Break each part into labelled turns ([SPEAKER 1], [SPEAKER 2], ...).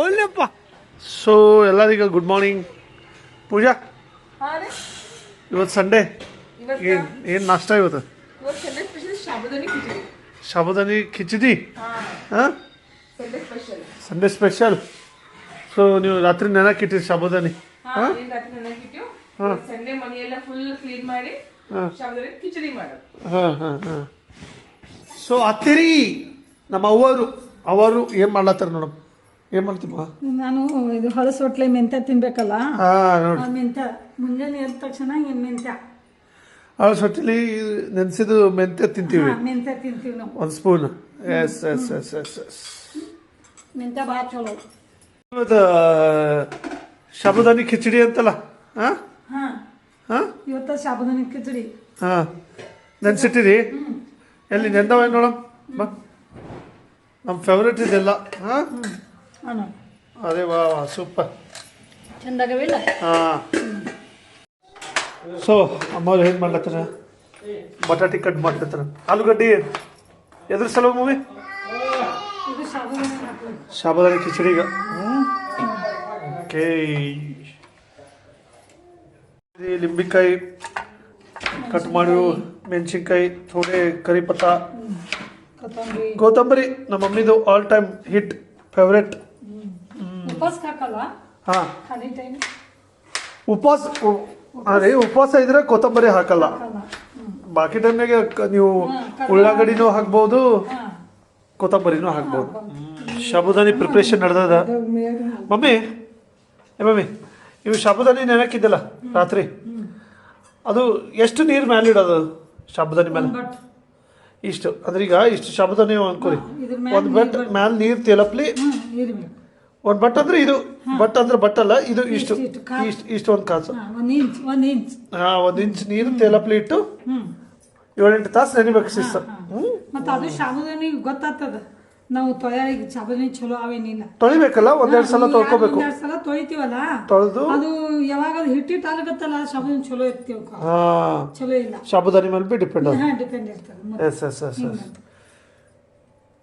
[SPEAKER 1] ಒಳ್ಳೆಪ್ಪ. So ಎಲ್ಲರಿಗೂ good morning. ಪೂಜಾ, ಇವತ್ತು Sunday, ಏನು ನಾಷ್ಟ ಇವತ್ತು? ಸಾಬುದಾನಿ ಖಿಚಡಿ. ಹಾಂ, ಸಂಡೇ ಸ್ಪೆಷಲ್. ಸೊ ನೀವು ರಾತ್ರಿ ನೆನಕಿಟ್ಟಿರಿ ಸಾಬುದಾನಿ. ಹಾಂ ಹಾಂ ಹಾಂ ಹಾಂ. ಸೊ ಅತ್ತಿರಿ ನಮ್ಮ ಅವರು ಏನು ಮಾಡ್ಲತ್ತಾರ ನೋಡಮ್ಮ. ಏನು ಮಾಡ್ತೀವ?
[SPEAKER 2] ನಾನು ಇದು ಹೊಲಸು ಹೊಟ್ಲೆ ಮೆಂತ್ಯ ತಿನ್ಬೇಕಲ್ಲ.
[SPEAKER 1] ನೋಡಿ
[SPEAKER 2] ಮೆಂತ್ಯ ಮುಂಜಾನೆ ಎದ್ದ ತಕ್ಷಣ ಮೆಂತ್ಯ
[SPEAKER 1] ಹೊಲಸು ಹೊಟ್ಟೆಲಿ ನೆನೆಸಿದು ಮೆಂತ್ಯ ತಿಂತೀವಿ.
[SPEAKER 2] ಮೆಂತ್ಯ ತಿಂತೀವಿ ನಾವು
[SPEAKER 1] ಒಂದು spoon. Yes yes yes yes yes.
[SPEAKER 2] ಮೆಂತ್ಯ ಭಾಳ ಚಲೋ.
[SPEAKER 1] ಇವತ್ತು ಸಾಬುದಾನಿ ಖಿಚಡಿ ಅಂತಲ್ಲ? ಹಾಂ
[SPEAKER 2] ಹಾಂ
[SPEAKER 1] ಹಾಂ,
[SPEAKER 2] ಇವತ್ತು ಸಾಬುದಾನಿ ಖಿಚಡಿ.
[SPEAKER 1] ಹಾಂ, ನೆನ್ಸಿಟ್ಟಿರಿ. ಎಲ್ಲಿ ನೆಂದವ ನೋಡಮ್ ಬಾ. ನಮ್ಮ ಫೇವ್ರೇಟ್ ಇದೆಲ್ಲ. ಹಾಂ, ಅದೇ ವಾ ವಾ ಸೂಪರ್,
[SPEAKER 2] ಚಂದಾಗವಿಲ್ಲ.
[SPEAKER 1] ಹಾಂ. ಸೊ ಅಮ್ಮವ್ರು ಏನು ಮಾಡ್ಲತ್ತಾರ? ಬಟಾಟಿ ಕಟ್ ಮಾಡ್ಲತ್ತಾರ. ಆಲೂಗಡ್ಡೆ ಎದ್ರ ಸಲ ಮೂವಿ? ಸಾಬುದಾನಿ ಖಿಚಡಿಗ. ಓಕೆ, ಲಿಂಬಿಕಾಯಿ ಕಟ್ ಮಾಡಿ, ಮೆಣಸಿನ್ಕಾಯಿ, ಥೋಡೆ ಕರಿ ಪತ್ತ, ಕೊತ್ತಂಬರಿ. ನಮ್ಮ ಮಮ್ಮಿದು ಆಲ್ ಟೈಮ್ ಹಿಟ್ ಫೇವ್ರೇಟ್. ಹಾಂ, ಉಪವಾಸ ಅದೇ ಉಪವಾಸ ಇದ್ರೆ ಕೊತ್ತಂಬರಿ ಹಾಕಲ್ಲ. ಬಾಕಿ ಟೈಮ್ನಾಗೆ ನೀವು ಉಳ್ಳಾಗಡ್ಡಿನೂ ಹಾಕ್ಬೋದು, ಕೊತ್ತಂಬರಿನೂ ಹಾಕ್ಬೋದು. ಸಾಬುದಾನಿ ಪ್ರಿಪ್ರೇಷನ್ ನಡೆದದ. ಮಮ್ಮಿ ಇವು ಸಾಬುದಾನಿ ನೆನಕಿದ್ದಲ್ಲ ರಾತ್ರಿ, ಅದು ಎಷ್ಟು ನೀರು ಮೇಲೆ ಇಡೋದು ಸಾಬುದಾನಿ ಮೇಲೆ? ಇಷ್ಟು ಅಂದ್ರೆ ಈಗ ಇಷ್ಟು ಸಾಬುದಾನಿ ಅನ್ಕೋರಿ, ಒಂದು ಬಟ್ ಮ್ಯಾಲೆ ನೀರು ತೇಲಪ್ಲಿ. ಒಂದು ಬಟ್ ಅಂದ್ರೆ ಇದು ಬಟ್ ಅಂದ್ರೆ ಬಟ್ ಅಲ್ಲ, ಇದು ಇಷ್ಟು ಇಷ್ಟು ಒಂದು ಕಾಸು. ಹಾಂ, 1 ಇಂಚ್ ನೀರು ತೇಲಪ್ಲಿ ಇಟ್ಟು 7-8 ತಾಸು ನೆನಿಬೇಕು ಶಿಸ್ತ.
[SPEAKER 2] ಮತ್ತೆ ಅದು ಸಾಬುದಾನಿ ಗೊತ್ತಾಗ್ತದ. ನಾವು ತೊಳೆಯಾಗಿ ಸಾಬುದಾನಿ ಚಲೋ ಅವೇನಿಲ್ಲ,
[SPEAKER 1] ತೊಳಿಬೇಕಲ್ಲ. 1-2 ಸಲ ತೊಳ್ಕೊಬೇಕು.
[SPEAKER 2] 2 ಸಲ ತೊಳಿತೀವಲ್ಲ,
[SPEAKER 1] ತೊಳೆದು
[SPEAKER 2] ಅದು ಯಾವಾಗ ಹಿಟ್ಟಿಟ್ಟು ಆಗತ್ತಲ್ಲ ಸಾಬುದಾನಿ ಚಲೋ ಇರ್ತೀವಿ.
[SPEAKER 1] ಹಾಂ,
[SPEAKER 2] ಚಲೋ ಇಲ್ಲ.
[SPEAKER 1] ಸಾಬುದಾನಿ ಮೇಲೆ ಬಿ ಡಿಪೆಂಡ್.
[SPEAKER 2] ಡಿಪೆಂಡ್ ಇರ್ತದೆ.
[SPEAKER 1] Yes yes yes yes.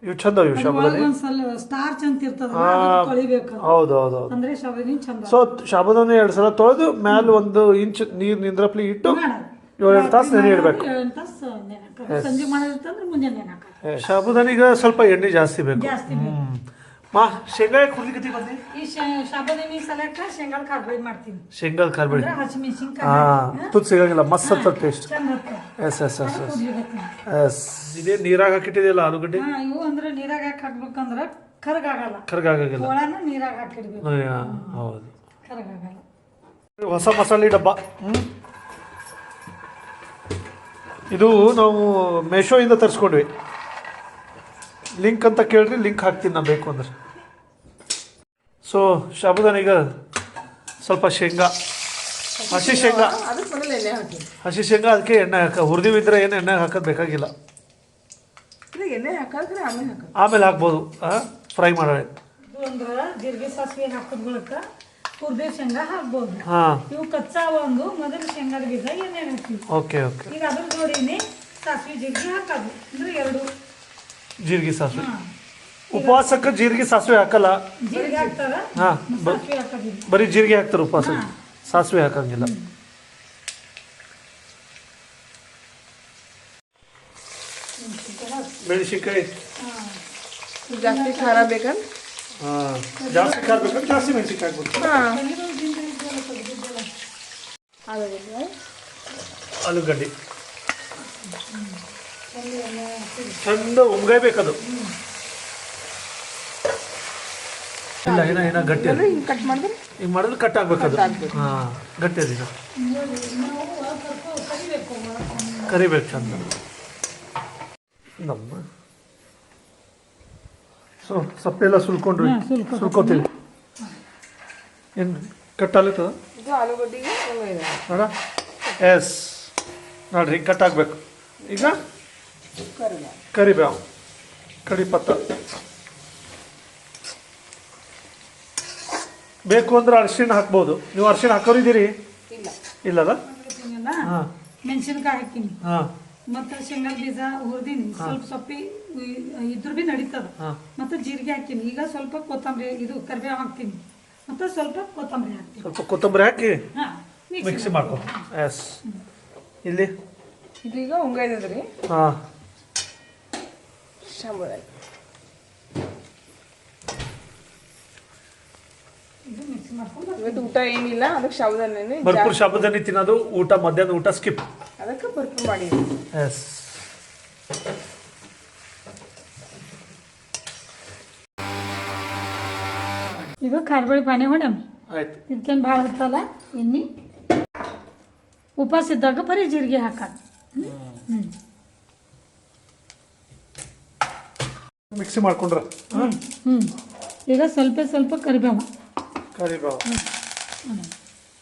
[SPEAKER 1] ಇವು ಚಂದ ಇವು ಸಾಬುದಾನಿ.
[SPEAKER 2] ಒಂದ್ಸಲ ಸ್ಟಾರ್ಚ್ ಅಂತ ಇರ್ತದ, ತೊಳಿಬೇಕು.
[SPEAKER 1] ಹೌದು ಹೌದು.
[SPEAKER 2] ಅಂದ್ರೆ ಸಾಬುದಾನಿ ಚಂದ.
[SPEAKER 1] ಸೊ ಸಾಬುದಾನಿ 2 ಸಲ ತೊಳೆದು ಮ್ಯಾಲೆ 1 ಇಂಚ್ ನೀರು ನಿಂದ್ರಪ್ಲಿ ಇಟ್ಟು 7-8 ತಾಸು ನೆನೆ ಇಡಬೇಕು.
[SPEAKER 2] ಸಂಜೆ ಮಾಡೋದಿರ್ತಂದ್ರೆ ಮುಂಜಾನೆ ನೆನಕ.
[SPEAKER 1] ಸಾಬುದಾನಿಗೆ ಸ್ವಲ್ಪ ಎಣ್ಣೆ ಜಾಸ್ತಿ ಬೇಕು. ಮಾ ಶೇಂಗಾ ಹುರ್ಲಿಕ್ಕೆ ಬಂದಿ?
[SPEAKER 2] ಈ ಸಾಬುದಾನಿ ಸಲಕ್ಕ ಶೇಂಗಾದ ಕಾರ್ಬೈಡ್ ಮಾಡ್ತೀನಿ.
[SPEAKER 1] ಶೇಂಗಾದ ಕಾರ್ಬೈಡ್.
[SPEAKER 2] ಹಸಿಮೆಣಸಿನ್ಕಾಯಿ.
[SPEAKER 1] ಹಾಂ, ತುತ್ತು ಸಿಗಂಗಿಲ್ಲ, ಮಸ್ತ್ ಅಂತ taste. Yes yes yes yes yes. ಇದೇ ನೀರಾಗ ಹಾಕಿಟ್ಟಿದೆಯಲ್ಲ ಆಲೂಗಡ್ಡೆ?
[SPEAKER 2] ಇವು ಅಂದ್ರೆ ನೀರಾಗ ಹಾಕ್ಬೇಕಂದ್ರೆ ಕರಗಾಗಲ್ಲ.
[SPEAKER 1] ಕರಗಾಗಿಲ್ಲ.
[SPEAKER 2] ಒಳನ ನೀರಾಗ ಹಾಕಿಡ್ಬೇಕು.
[SPEAKER 1] ಹೌದು,
[SPEAKER 2] ಕರಗಾಗಲ್ಲ.
[SPEAKER 1] ಹೊಸ ಮಸಾಲೆ ಡಬ್ಬ. ಇದು ನಾವು ಮೇಶೋಯಿಂದ ತರಿಸ್ಕೊಂಡ್ವಿ. ಲಿಂಕ್ ಅಂತ ಕೇಳ್ರಿ, ಲಿಂಕ್ ಹಾಕ್ತೀನಿ ನಾನು ಬೇಕು ಅಂದ್ರೆ. ಸೊ ಸಾಬುದಾನಿಗ ಸ್ವಲ್ಪ ಶೇಂಗಾ, ಹಸಿ ಶೇಂಗಾ, ಅದಕ್ಕೆ ಎಣ್ಣೆ ಹುರಿದಿವಿದ್ರೆ ಏನು ಎಣ್ಣೆ ಹಾಕೋದು ಬೇಕಾಗಿಲ್ಲ. ಆಮೇಲೆ ಹಾಕ್ಬೋದು, ಫ್ರೈ ಮಾಡೋಣ.
[SPEAKER 2] ಜೀರಿಗೆ ಸಾಸಿವೆ ಹಾಕೋದ್ ಮೂಲಕ ಹುರಿದ ಶೇಂಗಾ ಹಾಕ್ಬೋದು.
[SPEAKER 1] ಹಾಂ,
[SPEAKER 2] ಇವು ಕಚ್ಚಾ ಒಂದು ಮೊದಲು ಶೇಂಗಾದ ಬೀಜ ಎಣ್ಣೆ ಹಾಕ್ತೀವಿ.
[SPEAKER 1] Okay okay.
[SPEAKER 2] ಈಗ ಅದ್ರ ನೋಡಿನಿ ಸಾಸಿವೆ ಜೀರಿಗೆ ಹಾಕೋದು ಅಂದ್ರೆ 2
[SPEAKER 1] ಜೀರಿಗೆ ಸಾಸಿವೆ. ಉಪವಾಸಕ್ಕೆ ಜೀರಿಗೆ ಸಾಸಿವೆ ಹಾಕಲ್ಲ.
[SPEAKER 2] ಜೀರಿಗೆ ಹಾಕ್ತಾರ.
[SPEAKER 1] ಹಾಂ, ಬರೀ ಜೀರಿಗೆ ಹಾಕ್ತಾರೆ ಉಪವಾಸ, ಸಾಸಿವೆ ಹಾಕಂಗಿಲ್ಲ. ಮೆಣಸಿನ್ಕಾಯಿ
[SPEAKER 3] ಜಾಸ್ತಿ ಖಾರ ಬೇಕಂತ.
[SPEAKER 1] ಹಾಂ, ಜಾಸ್ತಿ ಖಾರ ಬೇಕಂತ ಜಾಸ್ತಿ ಮೆಣಸಿನ್ಕಾಯಿ ಹಾಕ್ಬೇಕು. ಆಲೂಗಡ್ಡೆ ಚಂದ ಉಮ್ಗಾಯ್ಬೇಕದು. ಇಲ್ಲ ಏನ ಗಟ್ಟಿ ಅದ.
[SPEAKER 3] ಕಟ್ ಮಾಡಿದ್ರೆ
[SPEAKER 1] ಈಗ ಮಾಡಿದ್ರೆ ಕಟ್ ಆಗ್ಬೇಕದು. ಹಾಂ, ಗಟ್ಟಿ ಅದಿನ ಕರಿಬೇಕು ಚಂದ. ನಮ್ಮ ಸೊ ಸಪ್ಪೆಲ್ಲ ಸುಲ್ಕೊಂಡ್ರಿ, ಸುಲ್ಕೋತೀವಿ. ಏನು ಕಟ್ ಆಗ್ಲತ್ತದ
[SPEAKER 3] ಆಲೂಗಡ್ಡೆಗೆ
[SPEAKER 1] ನೋಡ. ಎಸ್ ನೋಡ್ರಿ, ಕಟ್ ಆಗಬೇಕು. ಈಗ ಕರಿಬೇವು, ಕರಿಪತ್ತ ಬೇಕು ಅಂದ್ರೆ ಅರಿಶಿಣ ಹಾಕ್ಬೋದು. ನೀವು ಅರಿಶಿಣ ಹಾಕೋರಿದ್ದೀರಿ? ಇಲ್ಲಲ್ಲ?
[SPEAKER 2] ಮೆಣಸಿನ್ಕಾಯಿ ಹಾಕಿನಿ.
[SPEAKER 1] ಹಾಂ,
[SPEAKER 2] ಮತ್ತು ಶೇಂಗಾದ ಬೀಜ ಹುರಿದೀನಿ ಸ್ವಲ್ಪ ಸೊಪ್ಪಿ ಇದ್ರ ಭೀ ನಡೀತದ ಮತ್ತು ಜೀರಿಗೆ ಹಾಕ್ತೀನಿ ಈಗ ಸ್ವಲ್ಪ ಕೊತ್ತಂಬರಿ ಇದು ಕರಿಬೇವು ಹಾಕ್ತೀನಿ ಮತ್ತು ಸ್ವಲ್ಪ ಕೊತ್ತಂಬರಿ ಹಾಕ್ತೀನಿ
[SPEAKER 1] ಸ್ವಲ್ಪ ಕೊತ್ತಂಬರಿ ಹಾಕಿ
[SPEAKER 2] ಹಾಂ
[SPEAKER 1] ಮಿಕ್ಸಿ ಮಾಡ್ಕೊ ಎಸ್ ಇಲ್ಲಿ
[SPEAKER 3] ಇದು ಈಗ ಉಂಗಾಯ್ತದ ರೀ
[SPEAKER 1] ಹಾಂ
[SPEAKER 3] ಸಾಂಬಾರು
[SPEAKER 2] ಇದು ಮಿಕ್ಸ್ ಮಾಡ್ಕೊಂಡು
[SPEAKER 3] ಇವತ್ತು ಊಟ ಏನಿಲ್ಲ ಅದಕ್ಕೆ ಸಾಬುದಾನೆ
[SPEAKER 1] ಭರ್ಪೂರ್ ಶಾಬುದಾನಿ ತಿನ್ನೋದು ಊಟ ಮಧ್ಯಾಹ್ನ ಊಟ ಸ್ಕಿಪ್
[SPEAKER 3] ಅದಕ್ಕೆ ಭರ್ಪೂರ್ ಮಾಡಿದ್ವಿ
[SPEAKER 1] ಎಸ್
[SPEAKER 2] ಈಗ ಖಾರಬೇಳಿ ಪಾನಿ ಹೊಡ್ಯಾಮ
[SPEAKER 1] ಆಯ್ತು
[SPEAKER 2] ಇದಕ್ಕೇನು ಭಾಳ ಹತ್ತಲ್ಲ ಎಣ್ಣೆ ಉಪವಾಸ ಇದ್ದಾಗ ಬರೀ ಜೀರಿಗೆ ಹಾಕೋದು ಹ್ಞೂ
[SPEAKER 1] ಮಿಕ್ಸಿ ಮಾಡ್ಕೊಂಡ್ರ
[SPEAKER 2] ಹ್ಞೂ ಈಗ ಸ್ವಲ್ಪ ಕರಿಬೇವು
[SPEAKER 1] ಕರಿಬೇವು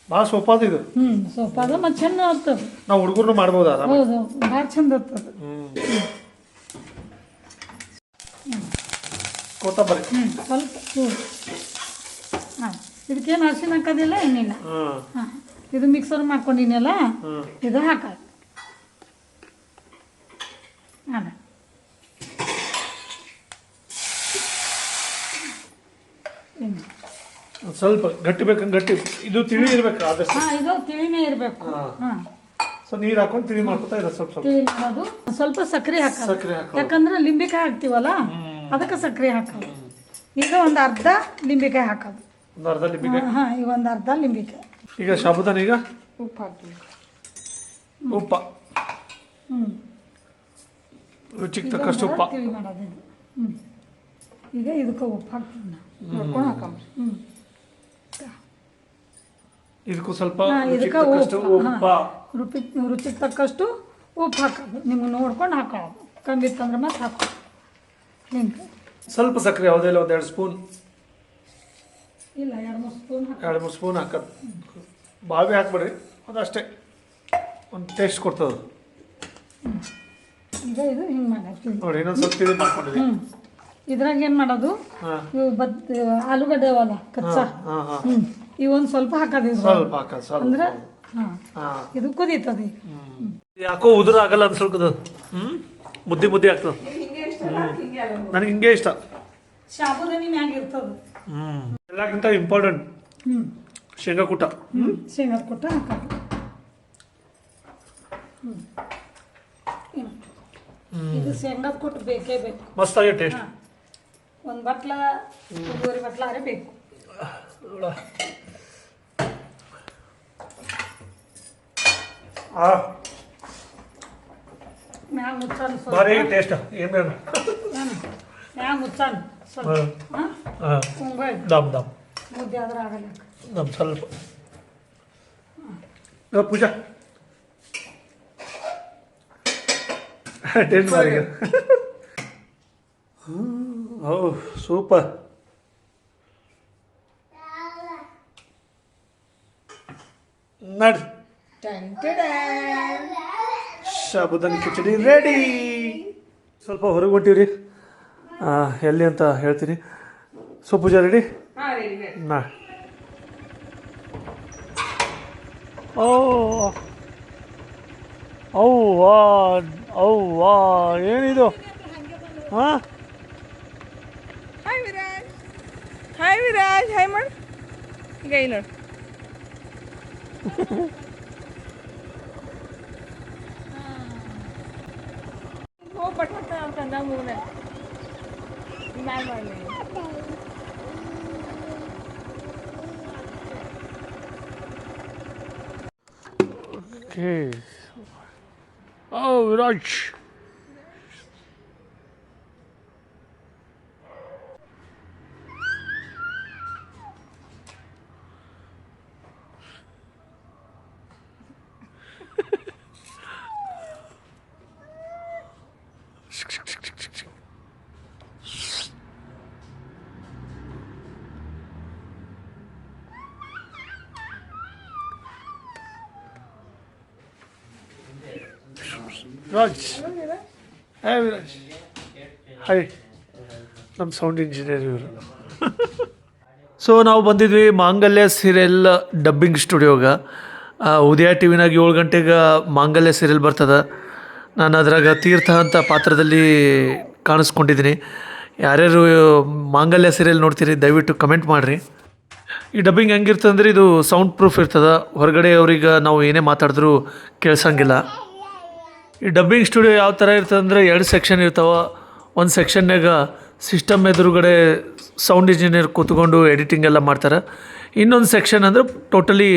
[SPEAKER 1] ಭಾಳ ಸೊಪ್ಪಾದ ಇದು
[SPEAKER 2] ಹ್ಞೂ ಸ್ವಲ್ಪ ಅದ ಮತ್ತು ಚೆಂದ ಆಗ್ತದೆ
[SPEAKER 1] ನಾವು ಹುಡುಗರು ಮಾಡ್ಬೋದು ಆರಾಮ
[SPEAKER 2] ಹೌದು ಭಾಳ ಚಂದ ಆಗ್ತದೆ
[SPEAKER 1] ಕೊತ್ತಂಬರಿ
[SPEAKER 2] ಸ್ವಲ್ಪ ಹಾಂ ಇದಕ್ಕೇನು ಅರಿಶಿನ ಹಾಕೋದಿಲ್ಲ ಏನಿಲ್ಲ
[SPEAKER 1] ಹಾಂ
[SPEAKER 2] ಹಾಂ ಇದು ಮಿಕ್ಸರ್ ಮಾಡ್ಕೊಂಡಿನಲ್ಲ ಇದು ಹಾಕೋದು ಅದ
[SPEAKER 1] ಸ್ವಲ್ಪ ಗಟ್ಟಿ ಬೇಕಂದ್ರೆ ಗಟ್ಟಿ ಇದು ತಿಳಿ ಇರ್ಬೇಕು ಆದಷ್ಟು
[SPEAKER 2] ಹಾಂ ಇದು ತಿಳಿನೇ ಇರಬೇಕು ಹಾಂ
[SPEAKER 1] ಸೊ ನೀರು ಹಾಕೊಂಡು ತಿಳಿ ಮಾಡ್ಕೊತಾ ಇರೋ ಸ್ವಲ್ಪ ಸ್ವಲ್ಪ
[SPEAKER 2] ತಿಳಿ ಮಾಡೋದು ಸ್ವಲ್ಪ ಸಕ್ಕರೆ ಹಾಕೋದು
[SPEAKER 1] ಸಕ್ಕರೆ ಹಾಕೋದು
[SPEAKER 2] ಯಾಕಂದ್ರೆ ಲಿಂಬೆಕಾಯಿ ಹಾಕ್ತೀವಲ್ಲ ಅದಕ್ಕೆ ಸಕ್ಕರೆ ಹಾಕೋದು ಈಗ ಒಂದು ಅರ್ಧ ಲಿಂಬೆಕಾಯಿ ಹಾಕೋದು
[SPEAKER 1] ಒಂದು ಅರ್ಧ ಲಿಂಬೆ
[SPEAKER 2] ಹಾಂ ಈಗ ಒಂದು ಅರ್ಧ ಲಿಂಬೆಕಾಯಿ
[SPEAKER 1] ಈಗ ಸಾಬುದಾನಿ ಈಗ
[SPEAKER 3] ಉಪ್ಪು ಹಾಕ್ತೀವಿ
[SPEAKER 1] ಉಪ್ಪ
[SPEAKER 2] ಹ್ಞೂ
[SPEAKER 1] ರುಚಿಗೆ ತಕ್ಕಷ್ಟು ಉಪ್ಪ
[SPEAKER 2] ತಿಳಿ ಮಾಡೋದು ಇದು ಹ್ಞೂ ಈಗ ಇದಕ್ಕೆ ಉಪ್ಪು ಹಾಕ್ತೀನಿ ನಾನು
[SPEAKER 3] ನೋಡ್ಕೊಂಡು ಹಾಕಂಬ್ರಿ
[SPEAKER 2] ಹ್ಞೂ
[SPEAKER 1] ಇದಕ್ಕೂ ಸ್ವಲ್ಪ
[SPEAKER 2] ಹಾಂ
[SPEAKER 1] ರುಚಿಗೆ
[SPEAKER 2] ಇದಕ್ಕೆ
[SPEAKER 1] ತಕ್ಕಷ್ಟು
[SPEAKER 2] ಉಪ್ಪು
[SPEAKER 1] ಉಪ್ಪ
[SPEAKER 2] ರುಚಿಗೆ ತಕ್ಕಷ್ಟು ಉಪ್ಪು ಹಾಕೋದು ನಿಮ್ಗೆ ನೋಡ್ಕೊಂಡು ಹಾಕೊಳ್ಳೋದು ಕಮ್ಮಿ ಇತ್ತಂದ್ರೆ ಮತ್ತೆ ಹಾಕೋದು ಹಿಂಗೆ
[SPEAKER 1] ಸ್ವಲ್ಪ ಸಕ್ಕರೆ ಯಾವುದಿಲ್ಲ ಒಂದು 2 ಸ್ಪೂನ್
[SPEAKER 2] ಇಲ್ಲ 2-3 ಸ್ಪೂನ್ ಹಾಕಿ
[SPEAKER 1] 2-3 ಸ್ಪೂನ್ ಹಾಕೋದು ಬಾವಿ ಹಾಕ್ಬೇಡ್ರಿ ಅದಷ್ಟೇ ಒಂದು ಟೇಸ್ಟ್ ಕೊಡ್ತದೆ
[SPEAKER 2] ಈಗ ಇದು ಹಿಂಗೆ ಮಾಡೋದು
[SPEAKER 1] ನೋಡಿ ಇನ್ನೊಂದು ಸ್ವಲ್ಪ ತಿಳಿ ಮಾಡ್ಕೊಂಡಿದ್ದೀವಿ
[SPEAKER 2] ಹ್ಞೂ ಇದ್ರಾಗ ಏನು ಮಾಡೋದು
[SPEAKER 1] ಹಾಂ
[SPEAKER 2] ಇವು ಆಲೂಗಡ್ಡೆ ಅವಲ್ಲ ಕಚ್ಚಾ
[SPEAKER 1] ಹಾಂ ಹಾಂ
[SPEAKER 2] ಹ್ಞೂ ಇವೊಂದು ಸ್ವಲ್ಪ ಹಾಕೋದು ಇದು
[SPEAKER 1] ಸ್ವಲ್ಪ ಹಾಕೋದು ಸ್ವಲ್ಪ
[SPEAKER 2] ಅಂದ್ರೆ ಹಾಂ
[SPEAKER 1] ಹಾಂ
[SPEAKER 2] ಇದು ಕುದೀತದೆ
[SPEAKER 1] ಯಾಕೋ ಉದುರು ಆಗಲ್ಲ ಅನ್ಸಲ್ಕದು ಮುದ್ದೆ ಆಗ್ತದೆ ನನಗೆ ಹಿಂಗೆ ಇಷ್ಟ
[SPEAKER 2] ಸಾಬುದಾನಿ ಮ್ಯಾಗ ಇರ್ತದೆ
[SPEAKER 1] ಎಲ್ಲಕ್ಕಿಂತ ಇಂಪಾರ್ಟೆಂಟ್
[SPEAKER 2] ಹ್ಞೂ
[SPEAKER 1] ಶೇಂಗಾ ಕೂಟ
[SPEAKER 2] ಶೇಂಗಾ ಕೊಟ್ಟು ಹಾಕೋದು ಇದು ಶೇಂಗಾದ ಕೊಟ್ಟು ಬೇಕೇ ಬೇಕು
[SPEAKER 1] ಮಸ್ತಾಗಿ ಟೇಸ್ಟ್
[SPEAKER 2] ಹಾಂ ಒಂದು ಬಟ್ಲ ಒಂದೂವರೆ ಬಟ್ಲಾರೆ ಬೇಕು ಮ್ಯಾಗ ಮುಚ್ಚಾನ ಸ್ವಲ್ಪ
[SPEAKER 1] ಭಾರಿ ಟೇಸ್ಟ್ ಏನೇನು
[SPEAKER 2] ಮ್ಯಾಗ ಮುಚ್ಚಾನ ಸ್ವಲ್ಪ ಹಾಂ
[SPEAKER 1] ಹಾಂ
[SPEAKER 2] ಮುಂಬೈ
[SPEAKER 1] ದಮ್ ದಮ್
[SPEAKER 2] ಮುದ್ದೆ ಆದ್ರೆ ಆಗಲ್ಲ
[SPEAKER 1] ದಮ್ ಸ್ವಲ್ಪ ಪೂಜಾ ಟೇಸ್ಟ್ ಭಾರಿ ಓ ಸೂಪರ್ ನಡ್ರಿ ಸಾಬುದಾನಿ ಕಿಚಡಿ ರೆಡಿ ಸ್ವಲ್ಪ ಹೊರಗೆ ಹೊಂಟೀವ್ರಿ ಎಲ್ಲಿ ಅಂತ ಹೇಳ್ತೀನಿ ಸೊ ಪೂಜಾ ರೆಡಿ
[SPEAKER 3] ಹಾಂ ರೆಡಿ
[SPEAKER 1] ನಾ ಓ ಅವ್ವಾ ಅವ್ವಾ ಏನಿದು ಹಾಂ
[SPEAKER 3] ಹಾಯ್ ವಿರಾಜ್ ಹಾಯ್ ಮಾಡು ಈಗ ಇಲ್ಲಿ ನೋಡು ಹೋಗಿ ಪಟ್ಟ ಅಂತಂದ ಮೂನೆ ಮ್ಯಾಲ್ ಮಾಡಿ
[SPEAKER 1] ಓಕೆ ಓ ವಿರಾಜ್ ರಾಜ್ ಹಾಯ್ ವಿರಾಜ್ ಹಾಯ್ ನಮ್ಮ ಸೌಂಡ್ ಇಂಜಿನಿಯರ್ ಇವರು ಸೊ ನಾವು ಬಂದಿದ್ವಿ ಮಾಂಗಲ್ಯ ಸೀರಿಯಲ್ ಡಬ್ಬಿಂಗ್ ಸ್ಟುಡಿಯೋಗೆ ಉದಯ ಟಿ ವಿನಾಗ 7 ಗಂಟೆಗೆ ಮಾಂಗಲ್ಯ ಸೀರಿಯಲ್ ಬರ್ತದೆ ನಾನು ಅದ್ರಾಗ ತೀರ್ಥ ಅಂತ ಪಾತ್ರದಲ್ಲಿ ಕಾಣಿಸ್ಕೊಂಡಿದ್ದೀನಿ. ಯಾರ್ಯಾರು ಮಾಂಗಲ್ಯ ಸೀರಿಯಲ್ ನೋಡ್ತೀರಿ ದಯವಿಟ್ಟು ಕಮೆಂಟ್ ಮಾಡಿರಿ. ಈ ಡಬ್ಬಿಂಗ್ ಹೆಂಗಿರ್ತದೆ ಅಂದರೆ ಇದು ಸೌಂಡ್ ಪ್ರೂಫ್ ಇರ್ತದೆ. ಹೊರಗಡೆ ಅವ್ರಿಗೆ ನಾವು ಏನೇ ಮಾತಾಡಿದ್ರೂ ಕೇಳಿಸಂಗಿಲ್ಲ. ಈ ಡಬ್ಬಿಂಗ್ ಸ್ಟುಡಿಯೋ ಯಾವ ಥರ ಇರ್ತದೆ ಅಂದರೆ 2 ಸೆಕ್ಷನ್ ಇರ್ತಾವೆ. ಒಂದು ಸೆಕ್ಷನ್ನಾಗ ಸಿಸ್ಟಮ್ ಎದುರುಗಡೆ ಸೌಂಡ್ ಇಂಜಿನಿಯರ್ ಕೂತ್ಕೊಂಡು ಎಡಿಟಿಂಗ್ ಎಲ್ಲ ಮಾಡ್ತಾರೆ. ಇನ್ನೊಂದು ಸೆಕ್ಷನ್ ಅಂದರೆ ಟೋಟಲಿ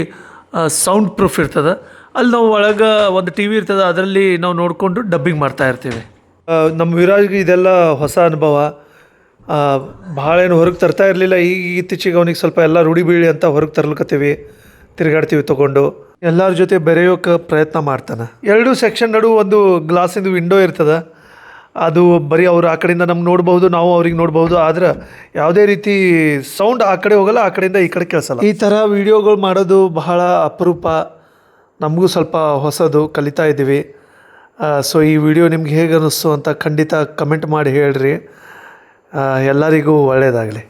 [SPEAKER 1] ಸೌಂಡ್ ಪ್ರೂಫ್ ಇರ್ತದೆ. ಅಲ್ಲಿ ನಾವು ಒಳಗೆ ಒಂದು ಟಿ ವಿ ಇರ್ತದೆ, ಅದರಲ್ಲಿ ನಾವು ನೋಡಿಕೊಂಡು ಡಬ್ಬಿಂಗ್ ಮಾಡ್ತಾ ಇರ್ತೀವಿ. ನಮ್ಮ ವಿರಾಜ್ಗೆ ಇದೆಲ್ಲ ಹೊಸ ಅನುಭವ. ಭಾಳ ಏನು ಹೊರಗೆ ತರ್ತಾ ಇರಲಿಲ್ಲ. ಈಗ ಇತ್ತೀಚೆಗೆ ಅವನಿಗೆ ಸ್ವಲ್ಪ ಎಲ್ಲ ರೂಢಿ ಬೀಳಿ ಅಂತ ಹೊರಗೆ ತರ್ಲಿಕತ್ತೀವಿ, ತಿರುಗಾಡ್ತೀವಿ ತೊಗೊಂಡು. ಎಲ್ಲರ ಜೊತೆ ಬೆರೆಯೋಕೆ ಪ್ರಯತ್ನ ಮಾಡ್ತಾನೆ. 2 ಸೆಕ್ಷನ್ ನಡು ಒಂದು ಗ್ಲಾಸಿಂದು ವಿಂಡೋ ಇರ್ತದೆ. ಅದು ಬರೀ ಅವ್ರು ಆ ಕಡೆಯಿಂದ ನಮ್ಗೆ ನೋಡ್ಬೋದು, ನಾವು ಅವ್ರಿಗೆ ನೋಡ್ಬೋದು. ಆದ್ರೆ ಯಾವುದೇ ರೀತಿ ಸೌಂಡ್ ಆ ಕಡೆ ಹೋಗಲ್ಲ, ಆ ಕಡೆಯಿಂದ ಈ ಕಡೆ ಕೇಳಿಸಲ್ಲ. ಈ ಥರ ವೀಡಿಯೋಗಳು ಮಾಡೋದು ಬಹಳ ಅಪರೂಪ. ನಮಗೂ ಸ್ವಲ್ಪ ಹೊಸದು, ಕಲಿತಾ ಇದ್ದೀವಿ. ಸೊ ಈ ವಿಡಿಯೋ ನಿಮ್ಗೆ ಹೇಗೆ ಅನ್ನಿಸ್ತು ಅಂತ ಖಂಡಿತ ಕಮೆಂಟ್ ಮಾಡಿ ಹೇಳ್ರಿ. ಎಲ್ಲರಿಗೂ ಒಳ್ಳೆಯದಾಗಲಿ.